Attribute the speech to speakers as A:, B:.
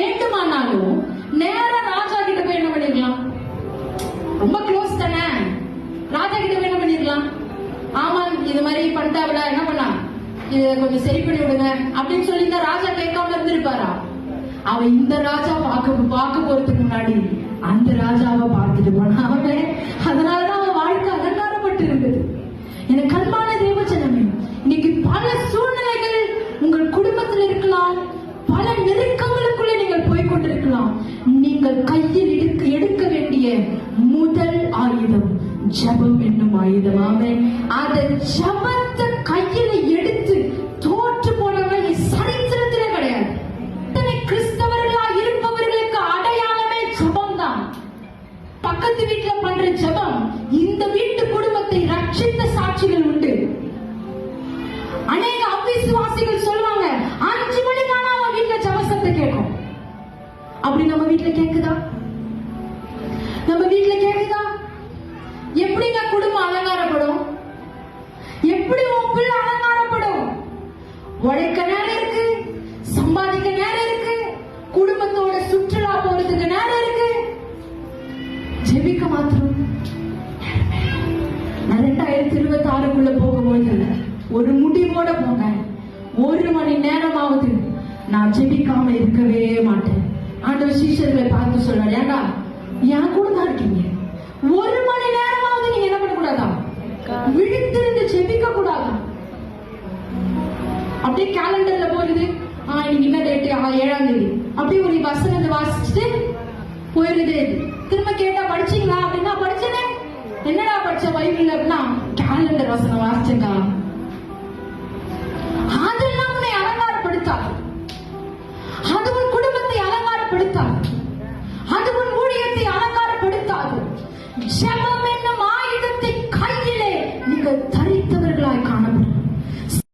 A: வேண்டுமானாலும் நேரா ராஜா கிட்ட போய் என்ன பண்ணிருக்கலாம்? ரொம்ப க்ளோஸ் தானே, ராஜா கிட்ட போய் என்ன பண்ணிருக்கலாம்? ஆமா இது மாதிரி பண்ணிட்டாவில, என்ன பண்ணா, இத கொஞ்சம் சரி பண்ணி விடுங்க அப்படின்னு சொல்லி இந்த ராஜா கேட்காம இருந்திருப்பாரா? அவன் இந்த ராஜா பார்க்க போறதுக்கு முன்னாடி அந்த ராஜாவை பார்த்துட்டு போனான் அவன். அதனாலதான் அவன் வாழ்க்கை அலங்காரப்பட்டு இருந்தது. எனக்கு அன்பான தேவஜனமே, இன்னைக்கு பல சூழ்நிலைகள் உங்கள் குடும்பத்தில் இருக்கலாம், பல நெருக்கங்களுக்குள்ள நீங்கள் போய்கொண்டிருக்கலாம். நீங்கள் கையில் எடுக்க வேண்டிய முதல் ஆயுதம் ஜெபம் என்னும் ஆயுதம். ஆமென். அந்த ஜெபத்தை கையில எடுத்து தோற்று போனவங்க சரித்திரத்திலே கிடையாது. கிறிஸ்தவர்களா இருப்பவர்களுக்கு அடையாளமே ஜெபம் தான். பக்கத்து வீட்டுல பண்ற ஜெபம் இந்த வீட்டு குடும்பத்தை ரட்சித்த சாட்சிகள் உண்டு. அநேக அவிசுவாசிகள் சொல்லுவாங்க 5 மணிக்கு ஆனா அவன் வீட்டுல ஜெபசத்தை கேட்கும். அப்படி நம்ம வீட்டுல கேக்குதா? நம்ம வீட்டுல கேக்குதா? எப்படிங்க குடும்பம் அலங்காரப்படும்? எப்படி உன் பிள்ளை அலங்காரப்படும்? உழைக்க நேரம் இருக்கு, சம்பாதிக்க நேரம் இருக்கு, குடும்பத்தோட சுற்றுலா போறதுக்கு நேரம் இருக்கு, ஜெபிக்க மாத்திரம். நான் 2026 போகும்போது ஒரு முடிவோட போங்க, 1 மணி நேரமாவது நான் ஜெபிக்காம இருக்கவே மாட்டேன். ஆண்டவர் சீஷர்களை பார்த்து சொல்றாரு, ஏண்டா என் கூட தான் இருக்கீங்க, 1 மணி நேரமாவது நீங்க என்ன பண்ண கூடாதா? விழித்திருந்து ஜெபிக்க கூடாதா? அப்படியே கேலண்டர்ல போயிருது, இன்னைக்கு என்ன டேட், 7ஆம் தேதி, அப்படியே ஒரு வசனத்தை வாசிச்சுட்டு போயிருது. திரும்ப கேட்டா படிச்சீங்களா அப்படின்னா படிச்சேனே. என்னடா படிச்ச பைபிள் அப்படின்னா கேலண்டர் வசனம் வாசிச்சேங்க.